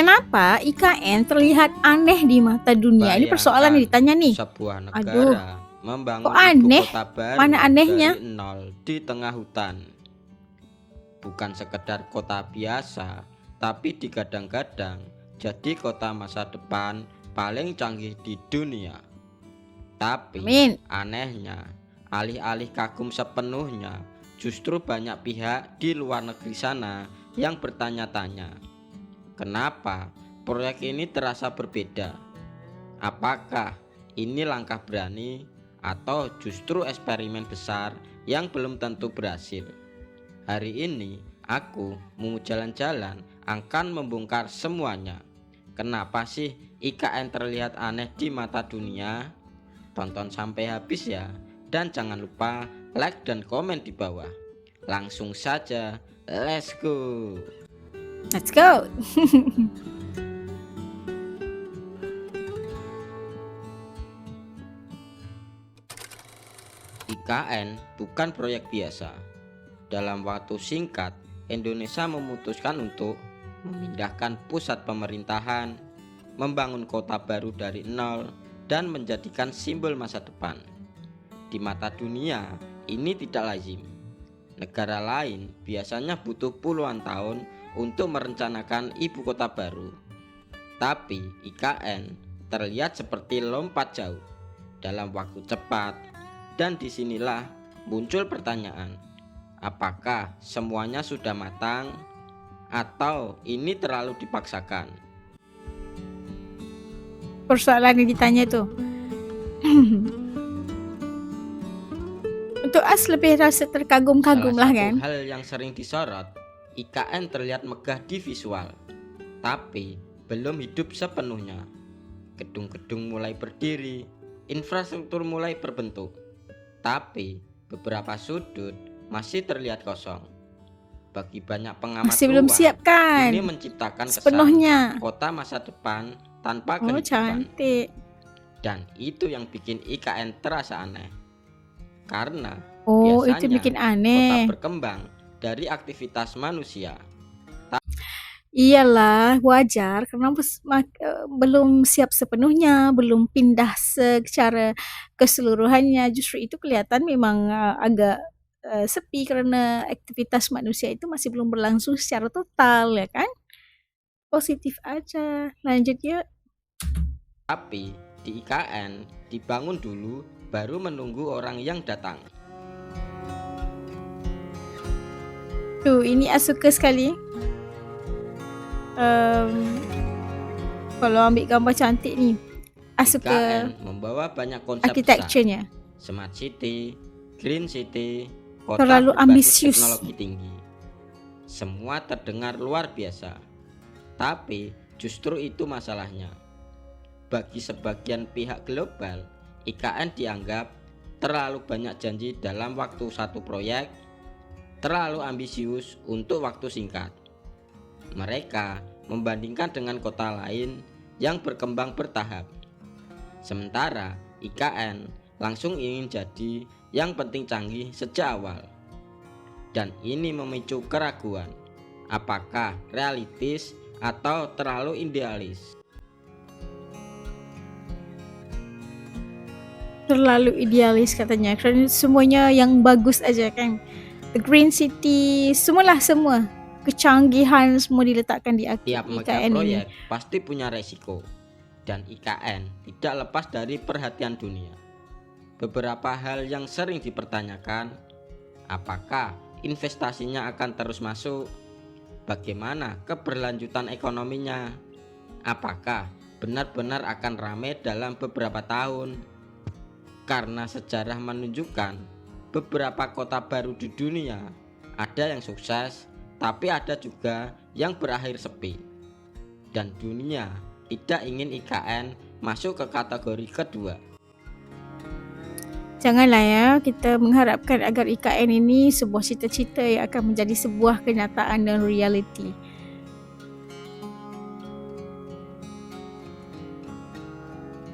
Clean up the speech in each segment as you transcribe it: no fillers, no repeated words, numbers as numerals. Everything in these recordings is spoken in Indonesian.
Kenapa IKN terlihat aneh di mata dunia? Ini persoalan yang ditanya nih. Sebuah Aduh, negara membangun kok ibu aneh? kota baru Mana anehnya? dari nol di tengah hutan. Bukan sekedar kota biasa, tapi digadang-gadang jadi kota masa depan paling canggih di dunia. Tapi Amin. anehnya, alih-alih kagum sepenuhnya, justru banyak pihak di luar negeri sana yang bertanya-tanya, kenapa proyek ini terasa berbeda? Apakah ini langkah berani atau justru eksperimen besar yang belum tentu berhasil? Hari ini aku mau jalan-jalan akan membongkar semuanya. Kenapa sih IKN terlihat aneh di mata dunia? Tonton sampai habis ya, dan jangan lupa like dan komen di bawah. Langsung saja, let's go. Let's go. IKN bukan proyek biasa. Dalam waktu singkat, Indonesia memutuskan untuk memindahkan pusat pemerintahan, membangun kota baru dari nol, dan menjadikan simbol masa depan. Di mata dunia, ini tidak lazim. Negara lain biasanya butuh puluhan tahun untuk merencanakan ibu kota baru. Tapi IKN terlihat seperti lompat jauh dalam waktu cepat. Dan disinilah muncul pertanyaan, apakah semuanya sudah matang atau ini terlalu dipaksakan? Persoalan yang ditanya tuh. Untuk As lebih rasa terkagum-kagum lah kan. Hal yang sering disorot, IKN terlihat megah di visual, tapi belum hidup sepenuhnya. Gedung-gedung mulai berdiri, infrastruktur mulai berbentuk, tapi beberapa sudut masih terlihat kosong. Bagi banyak pengamat Masih belum luar, siap kan ini menciptakan sepenuhnya kesan kota masa depan tanpa Oh kehidupan. cantik. Dan itu yang bikin IKN terasa aneh. Karena Oh biasanya itu bikin kota aneh. berkembang dari aktivitas manusia. Iyalah wajar karena belum siap sepenuhnya, belum pindah secara keseluruhannya. Justru itu kelihatan memang agak sepi karena aktivitas manusia itu masih belum berlangsung secara total ya kan. Positif aja. Lanjut yuk. Tapi di IKN dibangun dulu baru menunggu orang yang datang. Tuh ini As suka sekali. Kalau ambil gambar cantik ni, As suka IKN membawa banyak konsep architecture-nya. besar, smart city, green city, kota Terlalu berbasis ambisius. teknologi tinggi. Semua terdengar luar biasa, tapi justru itu masalahnya. Bagi sebagian pihak global, IKN dianggap terlalu banyak janji dalam waktu satu proyek, terlalu ambisius untuk waktu singkat. Mereka membandingkan dengan kota lain yang berkembang bertahap. Sementara IKN langsung ingin jadi yang penting canggih sejak awal. Dan ini memicu keraguan, apakah realistis atau terlalu idealis. Terlalu idealis katanya, kerana semuanya yang bagus aja kan. The Green City, semua kecanggihan semua diletakkan di Tiap mega IKN proyek ini. pasti punya resiko, dan IKN tidak lepas dari perhatian dunia. Beberapa hal yang sering dipertanyakan, apakah investasinya akan terus masuk? Bagaimana keberlanjutan ekonominya? Apakah benar-benar akan ramai dalam beberapa tahun? Karena sejarah menunjukkan beberapa kota baru di dunia ada yang sukses, tapi ada juga yang berakhir sepi. Dan dunia tidak ingin IKN masuk ke kategori kedua. Janganlah ya kita mengharapkan agar IKN ini sebuah cita-cita yang akan menjadi sebuah kenyataan dan realiti.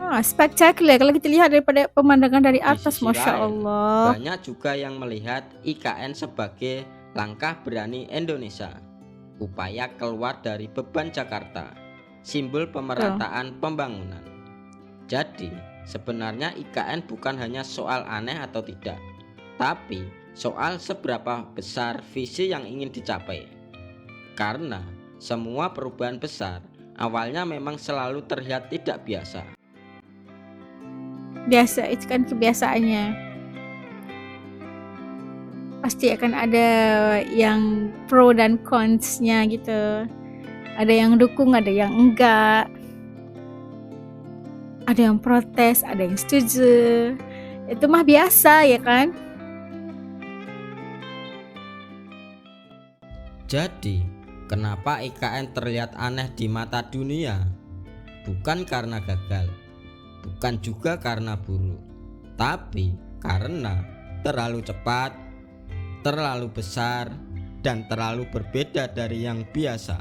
Spektakular kalau kita lihat daripada pemandangan dari atas, Masya Allah. Banyak juga yang melihat IKN sebagai langkah berani Indonesia, upaya keluar dari beban Jakarta, simbol betul. pemerataan pembangunan. Jadi, sebenarnya IKN bukan hanya soal aneh atau tidak, tapi soal seberapa besar visi yang ingin dicapai. Karena semua perubahan besar awalnya memang selalu terlihat tidak biasa. Biasa, itu kan kebiasaannya. Pasti akan ada yang pro dan cons-nya gitu. Ada yang dukung, ada yang enggak. Ada yang protes, ada yang setuju. Itu mah biasa ya kan? Jadi, kenapa IKN terlihat aneh di mata dunia? Bukan karena gagal, bukan juga karena buruk, tapi karena terlalu cepat, terlalu besar, dan terlalu berbeda dari yang biasa.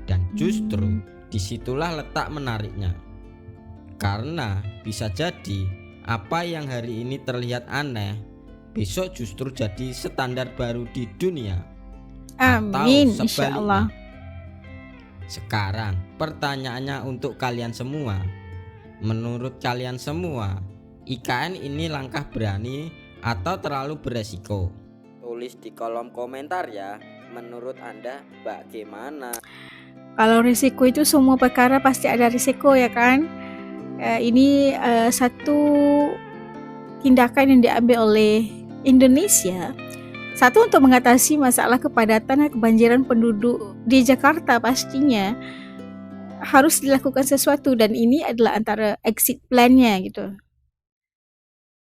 Dan justru disitulah letak menariknya. Karena bisa jadi apa yang hari ini terlihat aneh, besok justru jadi standar baru di dunia. Amin, Atau insya sebaliknya. Allah. Sekarang pertanyaannya untuk kalian semua. Menurut kalian semua, IKN ini langkah berani atau terlalu beresiko? Tulis di kolom komentar ya. Menurut Anda bagaimana? Kalau risiko itu semua perkara pasti ada risiko ya kan? Ini satu tindakan yang diambil oleh Indonesia. Satu, untuk mengatasi masalah kepadatan dan kebanjiran penduduk di Jakarta pastinya harus dilakukan sesuatu, dan ini adalah antara exit plan-nya gitu.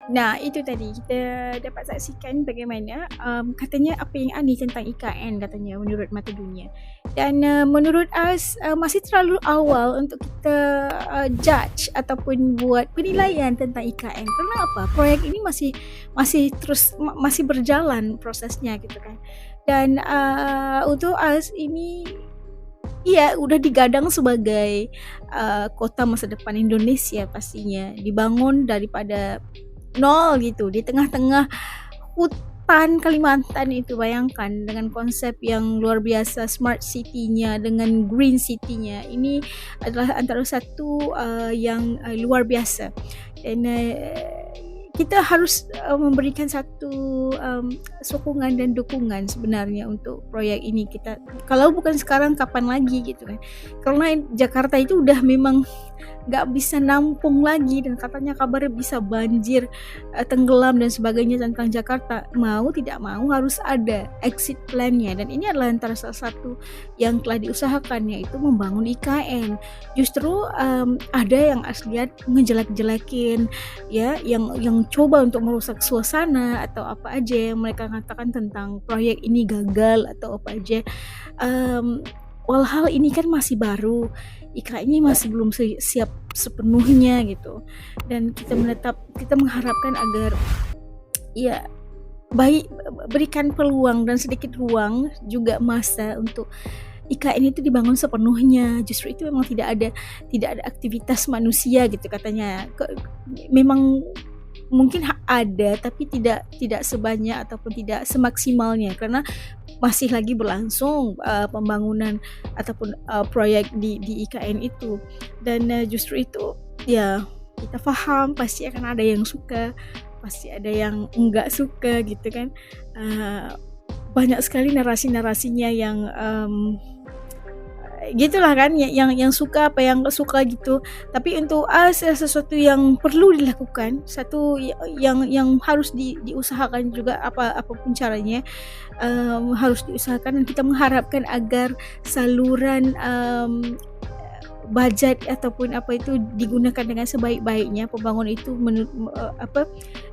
Nah, itu tadi kita dapat saksikan bagaimana katanya apa yang aneh tentang IKN katanya menurut mata dunia. Dan menurut us masih terlalu awal untuk kita judge ataupun buat penilaian tentang IKN. Karena apa? Proyek ini masih berjalan prosesnya gitu kan. Dan untuk us ini udah digadang sebagai kota masa depan Indonesia pastinya, dibangun daripada nol gitu di tengah-tengah hutan Kalimantan itu. Bayangkan dengan konsep yang luar biasa, smart city-nya dengan green city-nya. Ini adalah antara satu yang luar biasa, dan kita harus memberikan satu sokongan dan dukungan sebenarnya untuk proyek ini. Kita kalau bukan sekarang kapan lagi gitu kan, karena Jakarta itu udah memang gak bisa nampung lagi, dan katanya kabarnya bisa banjir, tenggelam dan sebagainya tentang Jakarta. Mau tidak mau harus ada exit plan-nya, dan ini adalah antara salah satu yang telah diusahakan, yaitu membangun IKN. Justru ada yang lihat ngejelek-jelekin ya, yang coba untuk merusak suasana atau apa aja yang mereka katakan tentang proyek ini gagal atau apa aja. Walhal ini kan masih baru, IKN ini masih belum siap sepenuhnya gitu, dan kita mengharapkan agar ya berikan peluang dan sedikit ruang juga masa untuk IKN itu dibangun sepenuhnya. Justru itu memang tidak ada aktivitas manusia gitu katanya. Memang mungkin ada, tapi tidak sebanyak ataupun tidak semaksimalnya, karena masih lagi berlangsung pembangunan ataupun proyek di IKN itu. Dan justru itu ya, kita paham pasti akan ada yang suka, pasti ada yang enggak suka gitu kan. Banyak sekali narasi-narasinya yang gitulah kan, yang suka apa yang gak suka gitu. Tapi untuk us sesuatu yang perlu dilakukan, satu yang harus diusahakan juga, apapun caranya harus diusahakan, dan kita mengharapkan agar saluran budget ataupun apa itu digunakan dengan sebaik-baiknya. Pembangunan itu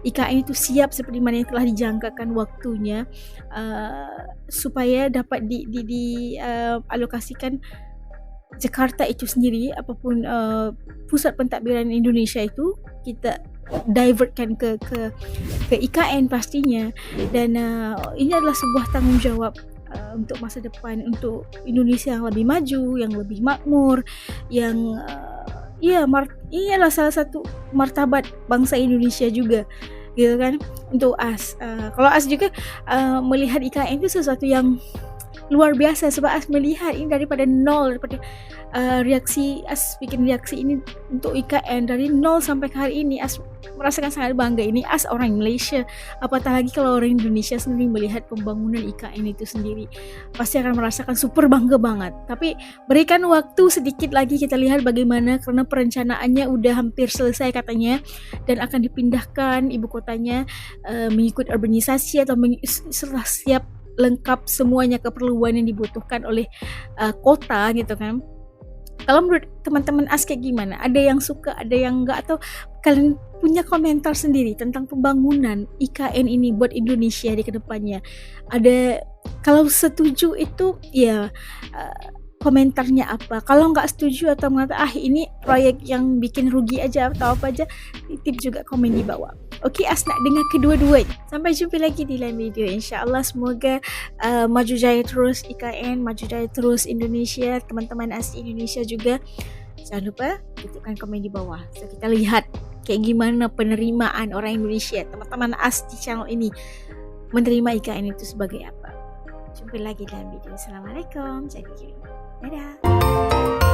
IKN itu siap seperti mana yang telah dijangkakan waktunya, supaya dapat dialokasikan Jakarta itu sendiri, apapun pusat pentadbiran Indonesia itu kita divertkan ke IKN pastinya. Dan ini adalah sebuah tanggung jawab untuk masa depan, untuk Indonesia yang lebih maju, yang lebih makmur, yang adalah salah satu martabat bangsa Indonesia juga gitu kan. Untuk us, kalau us juga melihat IKN itu sesuatu yang luar biasa sebab As melihat ini daripada nol, daripada reaksi As bikin reaksi ini untuk IKN dari nol sampai ke hari ini. As merasakan sangat bangga. Ini As orang Malaysia, apatah lagi kalau orang Indonesia sendiri melihat pembangunan IKN itu sendiri, pasti akan merasakan super bangga banget. Tapi berikan waktu sedikit lagi, kita lihat bagaimana, karena perencanaannya udah hampir selesai katanya dan akan dipindahkan ibu kotanya mengikut urbanisasi atau setelah siap lengkap semuanya keperluan yang dibutuhkan oleh kota gitu kan. Kalau menurut teman-teman As kayak gimana? Ada yang suka, ada yang enggak, atau kalian punya komentar sendiri tentang pembangunan IKN ini buat Indonesia di kedepannya? Ada, kalau setuju itu ya komentarnya apa? Kalau nggak setuju atau mengatakan ini proyek yang bikin rugi aja atau apa aja, titip juga komen di bawah. Oke, As nak dengar kedua-duanya. Sampai jumpa lagi di lain video. InsyaAllah semoga maju jaya terus IKN, maju jaya terus Indonesia, teman-teman asli Indonesia juga. Jangan lupa titipkan komen di bawah. So kita lihat kayak gimana penerimaan orang Indonesia, teman-teman As di channel ini menerima IKN itu sebagai apa. Jumpa lagi dalam video. Assalamualaikum. Dadah.